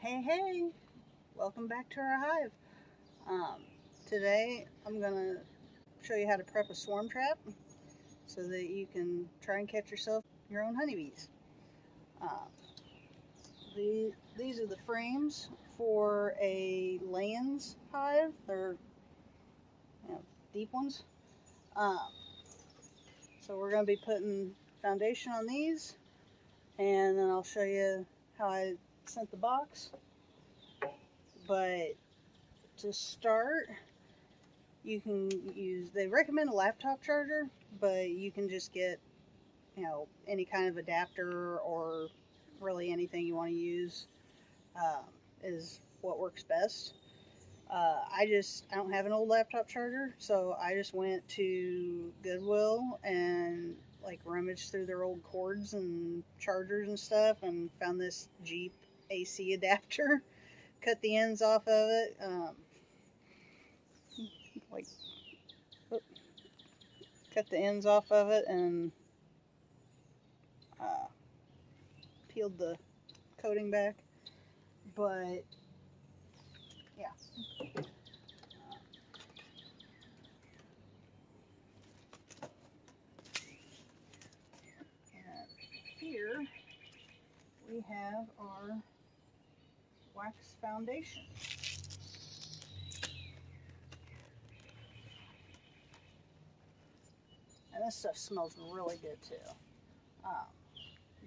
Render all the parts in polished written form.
Hey, welcome back to our hive. Today I'm going to show you how to prep a swarm trap so that you can try and catch yourself your own honeybees. These are the frames for a Layens hive. They're deep ones. So we're going to be putting foundation on these, and then I'll show you how I sent the box. But to start, you can use, they recommend a laptop charger, but you can just get, any kind of adapter or really anything you want to use is what works best. I don't have an old laptop charger, so I just went to Goodwill and rummaged through their old cords and chargers and stuff and found this Jeep AC adapter. Cut the ends off of it. Cut the ends off of it and peeled the coating back. But yeah. And here we have our wax foundation. And this stuff smells really good too.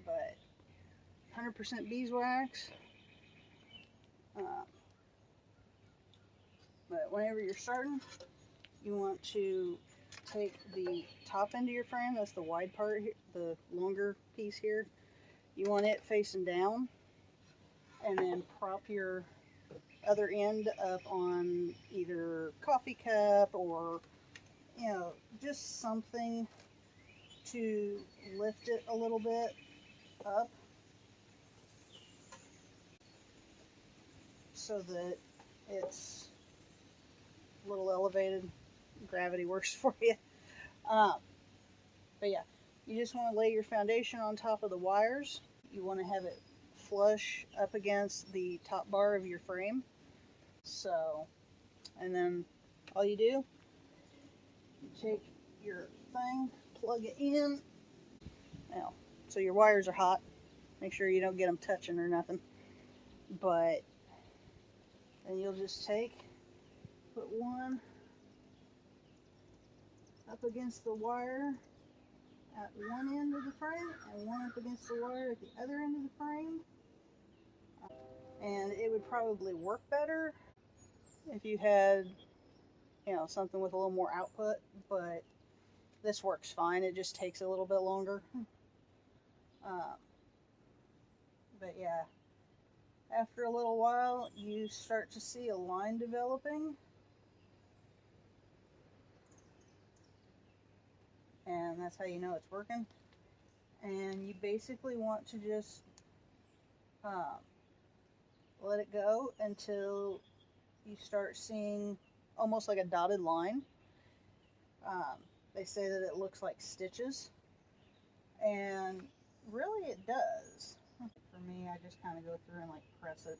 But 100% beeswax. But whenever you're starting, you want to take the top end of your frame, that's the wide part here, the longer piece here. You want it facing down, and then prop your other end up on either coffee cup or just something to lift it a little bit up so that it's a little elevated. Gravity works for you. But yeah, you just want to lay your foundation on top of the wires. You want to have it flush up against the top bar of your frame. So, and then all you do, you take your thing, plug it in. Now, so your wires are hot. Make sure you don't get them touching or nothing. But, and you'll just put one up against the wire at one end of the frame and one up against the wire at the other end of the frame. And it would probably work better if you had, something with a little more output, but this works fine. It just takes a little bit longer. But yeah, after a little while, you start to see a line developing. And that's how you know it's working. And you basically want to just let it go until you start seeing almost like a dotted line. They say that it looks like stitches, and really it does. For me, I just kind of go through and press it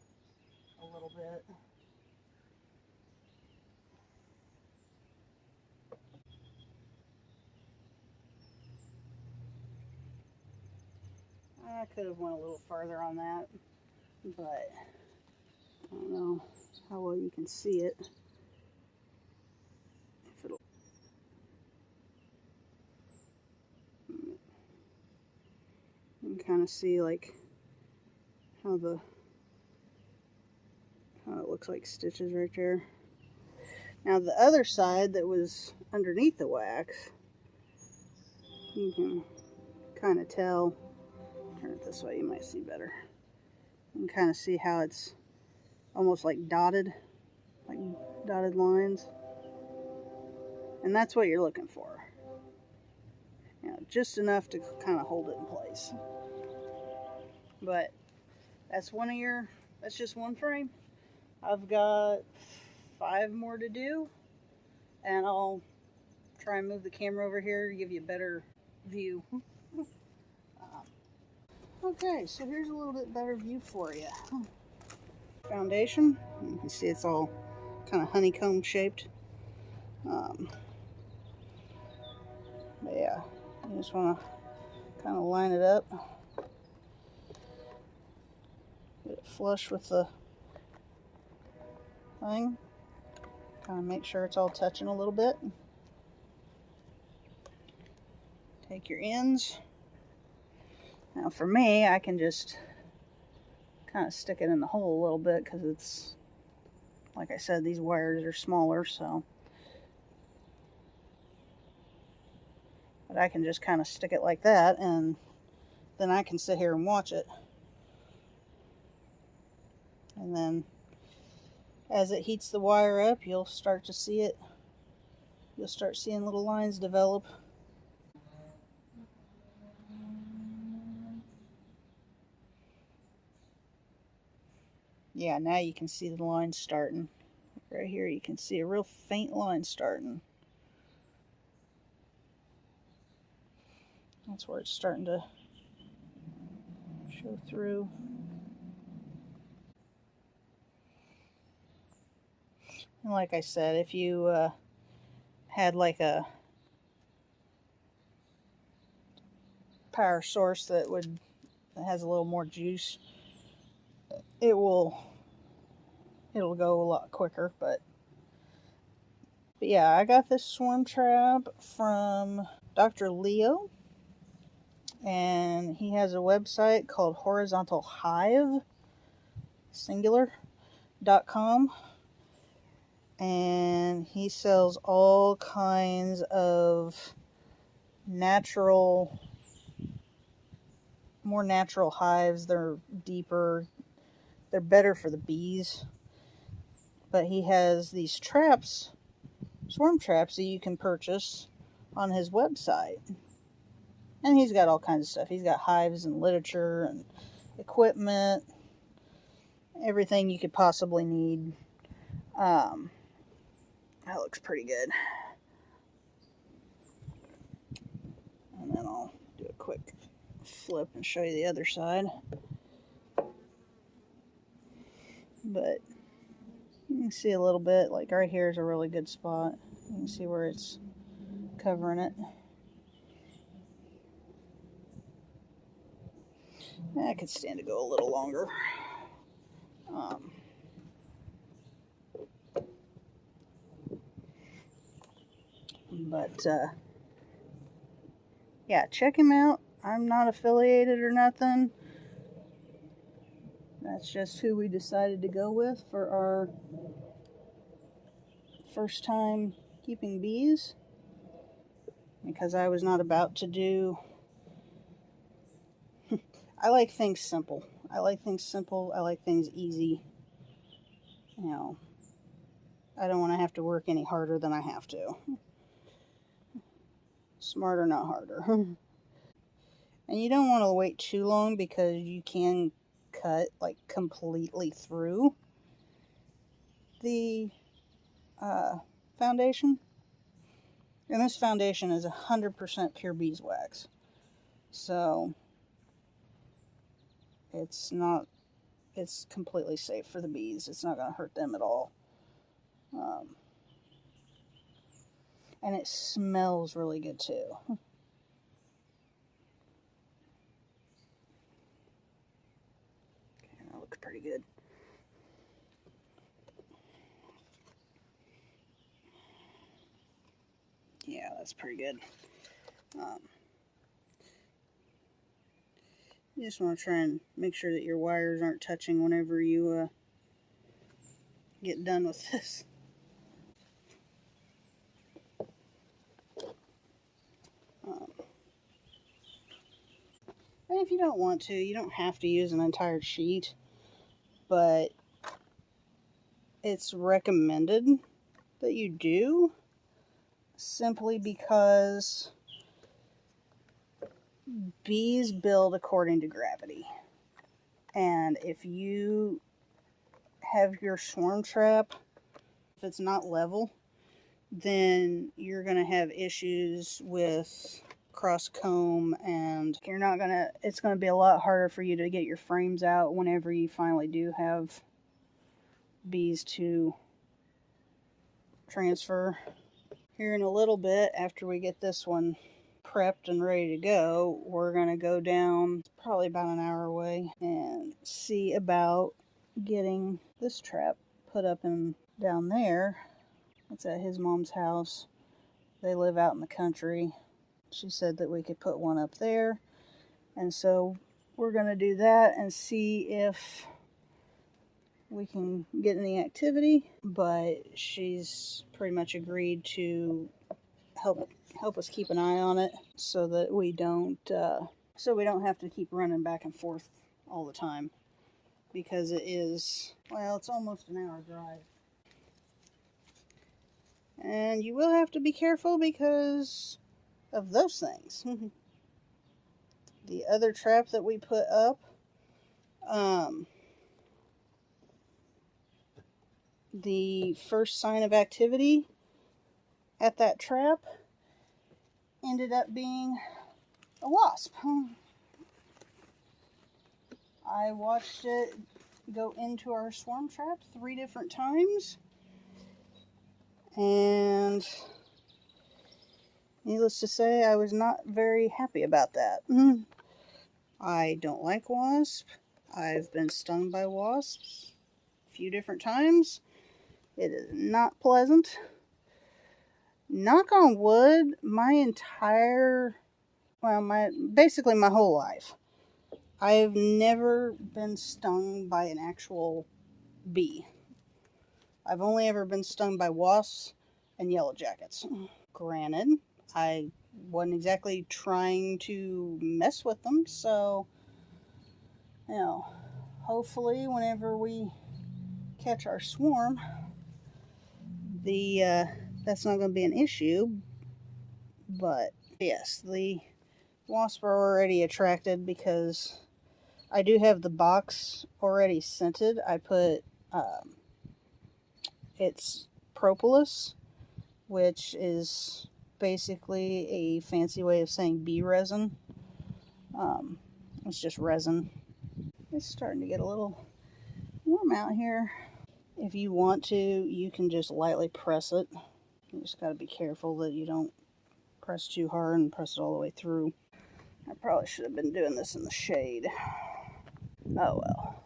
a little bit. I could have went a little farther on that, but I don't know how well you can see it. If it'll, you can kind of see how it looks like stitches right there. Now the other side that was underneath the wax, you can kind of tell. Turn it this way, you might see better. You can kind of see how it's almost like dotted lines. And that's what you're looking for. Just enough to kind of hold it in place. But that's just one frame. I've got 5 more to do, and I'll try and move the camera over here to give you a better view. Okay, so here's a little bit better view for you. foundation. You can see it's all kind of honeycomb shaped. But yeah, you just want to kind of line it up, get it flush with the thing, kind of make sure it's all touching a little bit. Take your ends. Now for me, I can just kind of stick it in the hole a little bit because it's, like I said, these wires are smaller, so. But I can just kind of stick it like that, and then I can sit here and watch it. And then as it heats the wire up, you'll start to see it. You'll start seeing little lines develop. Yeah, now you can see the line starting. Right here you can see a real faint line starting. That's where it's starting to show through. And like I said, if you had like a power source that has a little more juice, it'll go a lot quicker. But yeah, I got this swarm trap from Dr. Leo, and he has a website called Horizontal Hive, singular.com, and he sells all kinds of more natural hives. They're deeper, they're better for the bees. But he has these traps, swarm traps, that you can purchase on his website. And he's got all kinds of stuff. He's got hives and literature and equipment, everything you could possibly need. That looks pretty good. And then I'll do a quick flip and show you the other side. But you can see a little bit, like right here is a really good spot. You can see where it's covering it. I could stand to go a little longer. But yeah, check him out. I'm not affiliated or nothing. That's just who we decided to go with for our first time keeping bees, because I was not about to do. I like things simple. I like things easy. You know, I don't want to have to work any harder than I have to. Smarter, not harder. And you don't want to wait too long, because you can cut like completely through the foundation. And this foundation is 100% pure beeswax. So it's completely safe for the bees. It's not going to hurt them at all. And it smells really good too. Okay, that looks pretty good. Yeah, that's pretty good. You just want to try and make sure that your wires aren't touching whenever you get done with this. And if you don't want to, you don't have to use an entire sheet, but it's recommended that you do, simply because bees build according to gravity. And if you have your swarm trap, if it's not level, then you're going to have issues with cross comb, and it's going to be a lot harder for you to get your frames out whenever you finally do have bees to transfer. Here in a little bit, after we get this one prepped and ready to go, we're going to go down, probably about an hour away, and see about getting this trap put up in down there. It's at his mom's house. They live out in the country. She said that we could put one up there, and so we're going to do that and see if we can get any activity, but she's pretty much agreed to help us keep an eye on it so that we don't have to keep running back and forth all the time, because it is, well, it's almost an hour drive. And you will have to be careful because of those things. The other trap that we put up, the first sign of activity at that trap ended up being a wasp. I watched it go into our swarm trap 3 different times, and needless to say, I was not very happy about that. I don't like wasps. I've been stung by wasps a few different times. It is not pleasant. Knock on wood, basically my whole life, I've never been stung by an actual bee. I've only ever been stung by wasps and yellow jackets. Granted, I wasn't exactly trying to mess with them, so, hopefully whenever we catch our swarm, that's not going to be an issue. But yes, the wasps are already attracted because I do have the box already scented. I put it's propolis, which is basically a fancy way of saying bee resin. It's just resin. It's starting to get a little warm out here. If you want to, you can just lightly press it. You just got to be careful that you don't press too hard and press it all the way through. I probably should have been doing this in the shade. Oh well.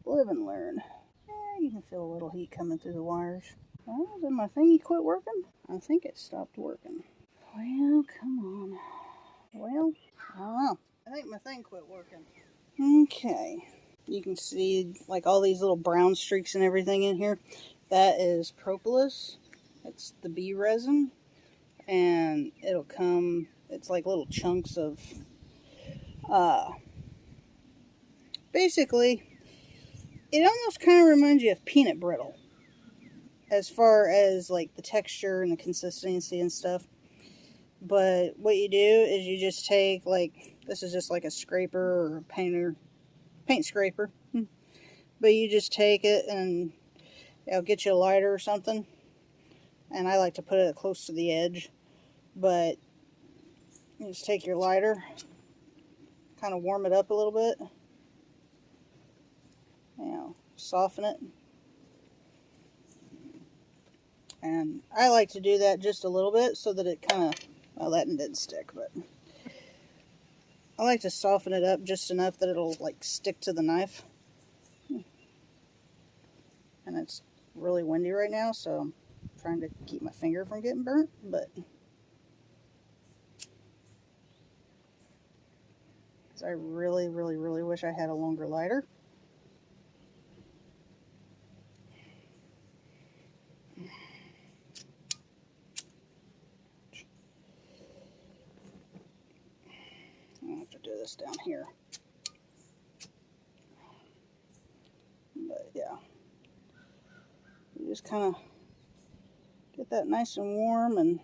Live and learn. Yeah, you can feel a little heat coming through the wires. Oh, did my thingy quit working? I think it stopped working. Well, come on. Well, I don't know. I think my thing quit working. Okay. You can see like all these little brown streaks and everything in here. That is propolis. It's the bee resin. And it'll come, it's like little chunks of, basically, it almost kind of reminds you of peanut brittle. As far as like the texture and the consistency and stuff. But what you do is you just take, like, this is just like a scraper or a paint scraper. But you just take it and it'll get you a lighter or something. And I like to put it close to the edge. But you just take your lighter, kind of warm it up a little bit. Soften it. And I like to do that just a little bit so that it kind of, well, that didn't stick, but I like to soften it up just enough that it'll like stick to the knife. And it's really windy right now, so I'm trying to keep my finger from getting burnt, but I really, really, really wish I had a longer lighter. I'll have to do this down here. But yeah, you just kind of get that nice and warm and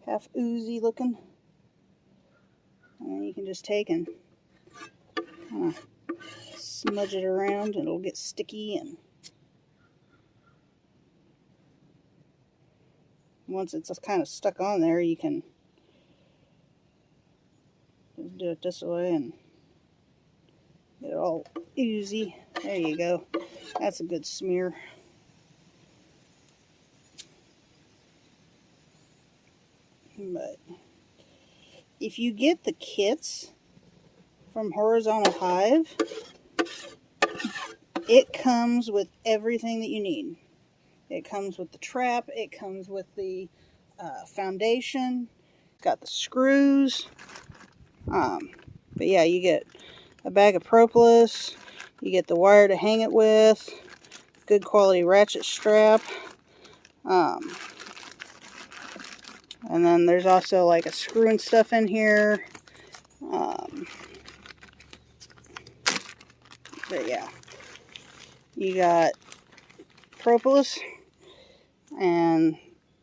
half oozy looking. And then you can just take and kind of smudge it around and it'll get sticky. And once it's just kind of stuck on there, you can just do it this way and get it all oozy. There you go. That's a good smear. But if you get the kits from Horizontal Hive, it comes with everything that you need. It comes with the trap, it comes with the foundation, it's got the screws. But yeah, you get a bag of propolis, you get the wire to hang it with, good quality ratchet strap, and then there's also like a screw and stuff in here. But yeah, you got propolis, and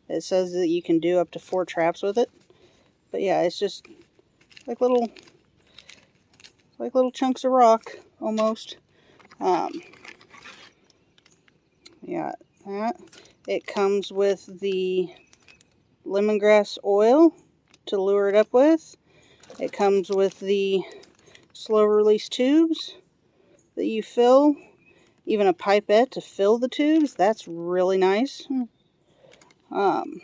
it says that you can do up to 4 traps with it. But yeah, it's just like little chunks of rock almost. Yeah, that. It comes with the lemongrass oil to lure it up with. It comes with the slow release tubes that you fill, even a pipette to fill the tubes. That's really nice. And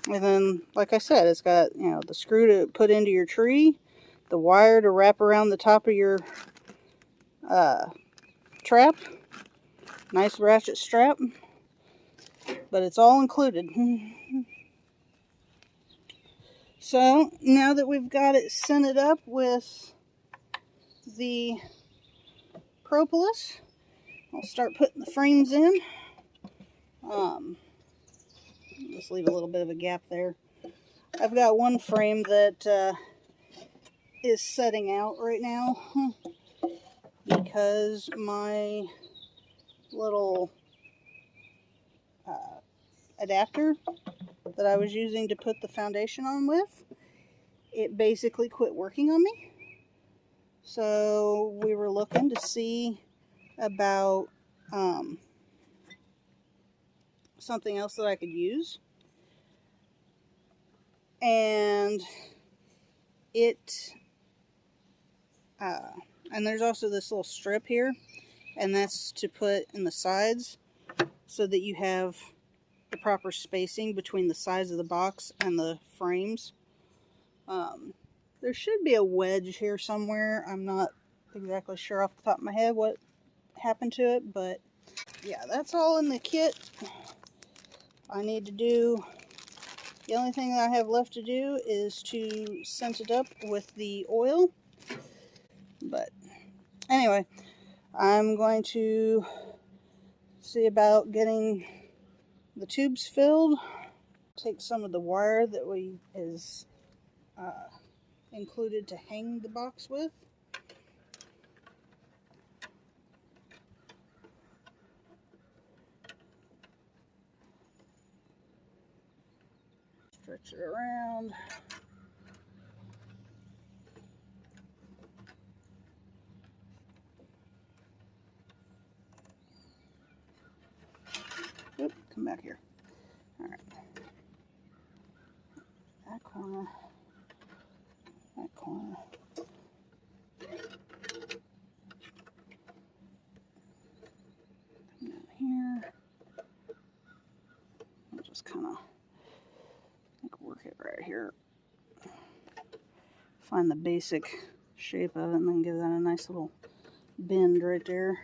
then, like I said, it's got, you know, the screw to put into your tree, the wire to wrap around the top of your trap, nice ratchet strap, but it's all included. So now that we've got it scented up with the propolis, I'll start putting the frames in. Just leave a little bit of a gap there. I've got one frame that is setting out right now because my little adapter that I was using to put the foundation on with, it basically quit working on me. So we were looking to see about something else that I could use. And and there's also this little strip here, and that's to put in the sides so that you have the proper spacing between the sides of the box and the frames. There should be a wedge here somewhere. I'm not exactly sure off the top of my head what happened to it, but yeah, that's all in the kit. I need to do, the only thing that I have left to do is to scent it up with the oil. But anyway, I'm going to see about getting the tubes filled. Take some of the wire that is included to hang the box with. Stretch it around. Oop, come back here. Alright. That corner. That corner. Come down here. I'll just kind of work it right here. Find the basic shape of it and then give that a nice little bend right there.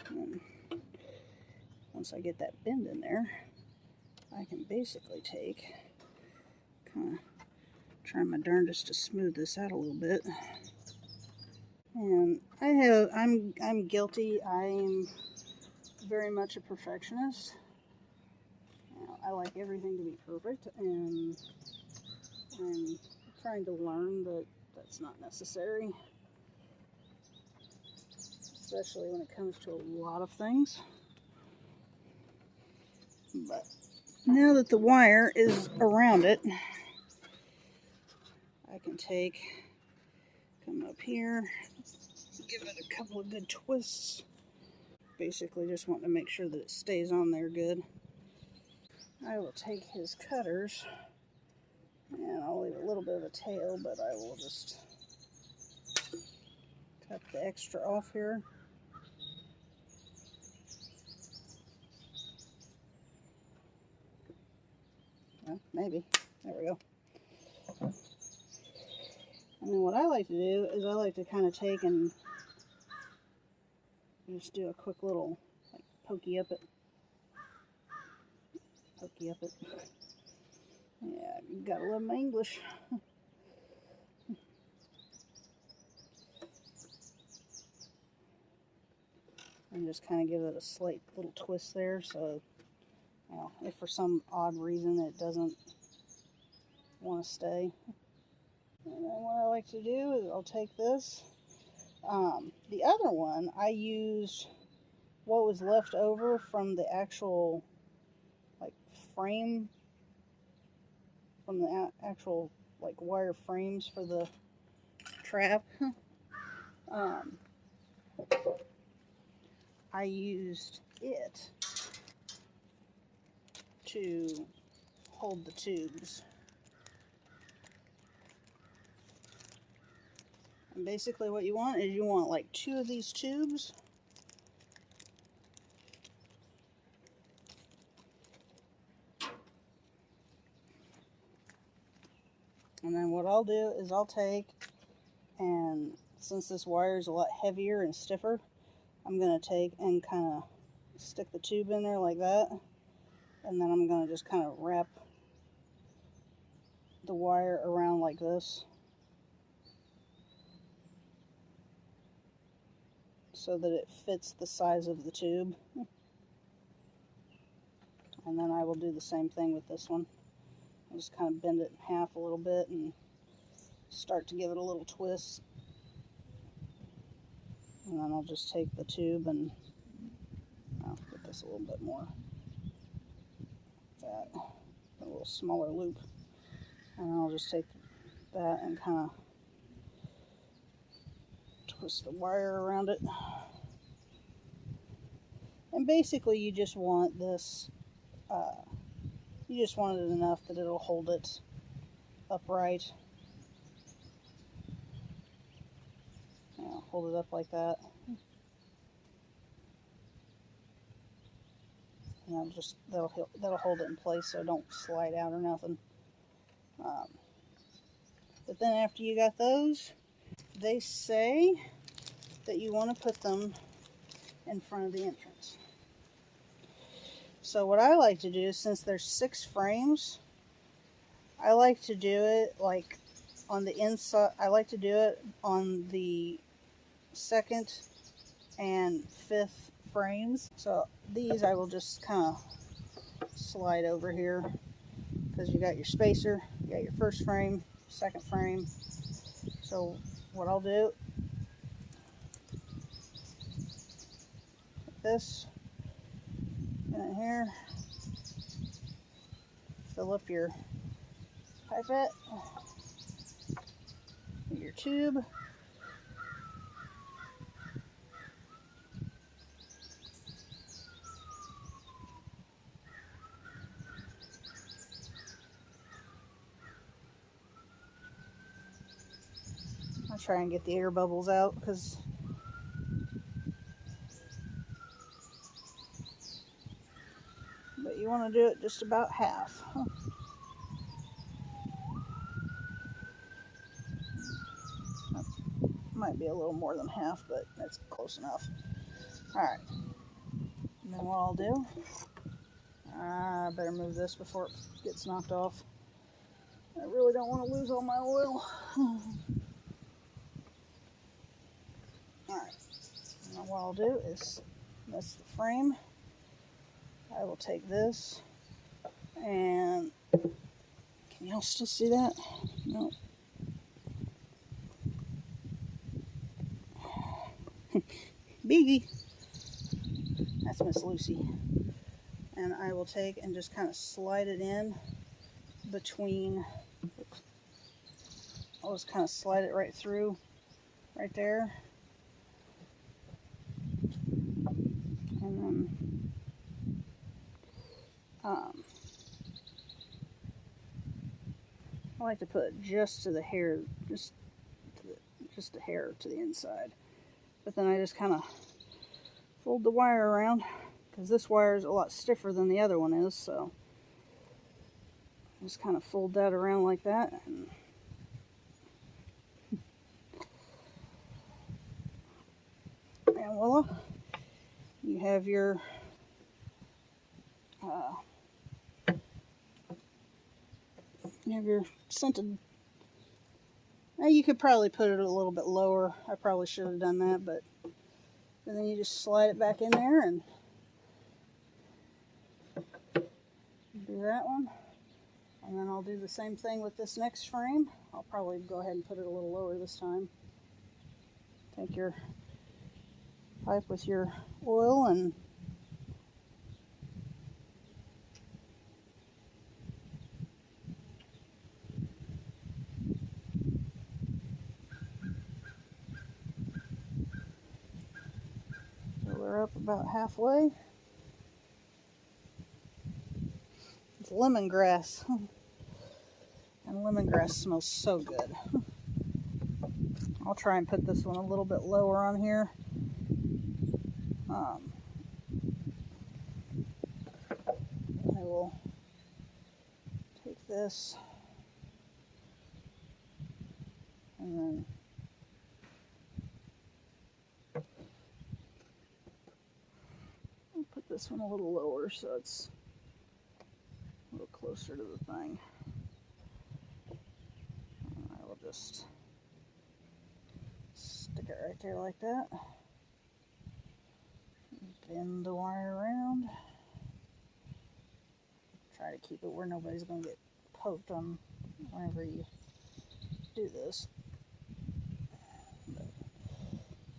And once I get that bend in there, I can basically take, kind of try my darndest to smooth this out a little bit. And I'm guilty. I'm very much a perfectionist. You know, I like everything to be perfect, and I'm trying to learn that that's not necessary, especially when it comes to a lot of things. But now that the wire is around it, I can come up here, give it a couple of good twists. Basically just want to make sure that it stays on there good. I will take his cutters, and I'll leave a little bit of a tail, but I will just Cut the extra off here. Well, maybe. There we go. And then what I like to do is I like to kind of take and just do a quick little like pokey up it. Pokey up it. Yeah, you gotta love my English. And just kind of give it a slight little twist there, so you know, if for some odd reason it doesn't want to stay. And then what I like to do is I'll take this. The other one, I used what was left over from the actual like frame, from the actual like wire frames for the trap. I used it to hold the tubes. And basically what you want is you want like 2 of these tubes. And then what I'll do is I'll take, and since this wire is a lot heavier and stiffer, I'm going to take and kind of stick the tube in there like that. And then I'm going to just kind of wrap the wire around like this, so that it fits the size of the tube. And then I will do the same thing with this one. I'll just kind of bend it in half a little bit and start to give it a little twist. And then I'll just take the tube and I'll get this a little bit more. That, a little smaller loop. And I'll just take that and kind of twist the wire around it. And basically you just want this, you just want it enough that it'll hold it upright. Hold it up like that. And that'll hold it in place so it don't slide out or nothing. But then after you got those, they say that you want to put them in front of the entrance. So what I like to do, since there's 6 frames, I like to do it like on the inside. I like to do it on the 2nd and 5th frames. So these I will just kind of slide over here, because you got your spacer, you got your 1st frame, 2nd frame. So what I'll do, put this in here, fill up your pipette, your tube, I'll try and get the air bubbles out, because but you want to do it just about half. Might be a little more than half, but that's close enough. Alright, and then what I'll do, I better move this before it gets knocked off. I really don't want to lose all my oil. Alright, and what I'll do is, that's the frame. I will take this, and can y'all still see that? No. Biggie. That's Miss Lucy. And I will take and just kind of slide it in between. I'll just kind of slide it right through, right there. And then I like to put it just to the hair, just a hair to the inside. but then I just kind of fold the wire around because this wire is a lot stiffer than the other one is, so just kind of fold that around like that. And voila, you have your scented. Now you could probably put it a little bit lower. I probably should have done that, but and then you just slide it back in there and do that one. And then I'll do the same thing with this next frame. I'll probably go ahead and put it a little lower this time. Take your pipe with your oil and fill her up about halfway. It's lemongrass. And lemongrass smells so good. I'll try and put this one a little bit lower on here. I will take this and then I'll put this one a little lower so it's a little closer to the thing. And I will just stick it right there like that. Bend the wire around. Try to keep it where nobody's going to get poked on whenever you do this.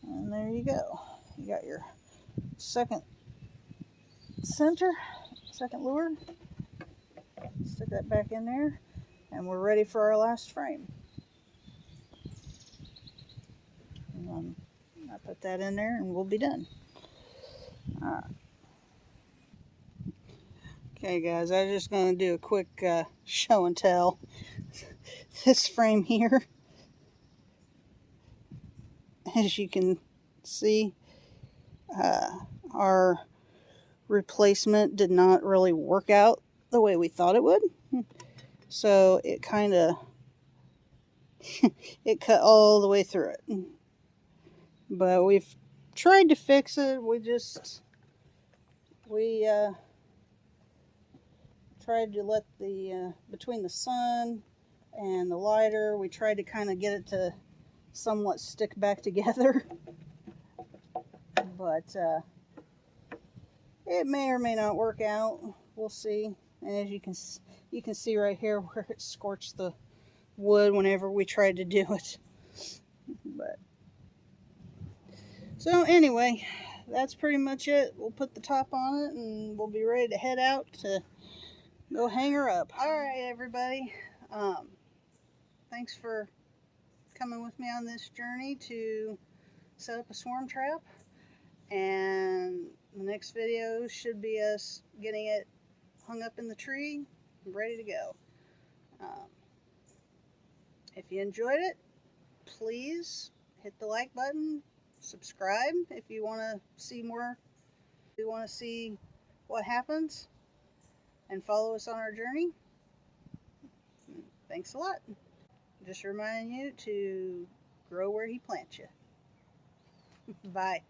And there you go. You got your second lure. Stick that back in there, and we're ready for our last frame. And then I put that in there, and we'll be done. Alright. Okay guys, I'm just going to do a quick show and tell. This frame here, as you can see, our replacement did not really work out the way we thought it would. So it kind of, it cut all the way through it. But we've tried to fix it. We tried to let the, between the sun and the lighter, we tried to kind of get it to somewhat stick back together. But it may or may not work out. We'll see. And as you can see right here where it scorched the wood whenever we tried to do it. But so anyway, that's pretty much it. We'll put the top on it and we'll be ready to head out to go hang her up. Alright everybody, thanks for coming with me on this journey to set up a swarm trap. And the next video should be us getting it hung up in the tree and ready to go. If you enjoyed it, please hit the like button, subscribe if you want to see more, if you want to see what happens, and follow us on our journey. Thanks a lot. Just reminding you to grow where he plants you. Bye.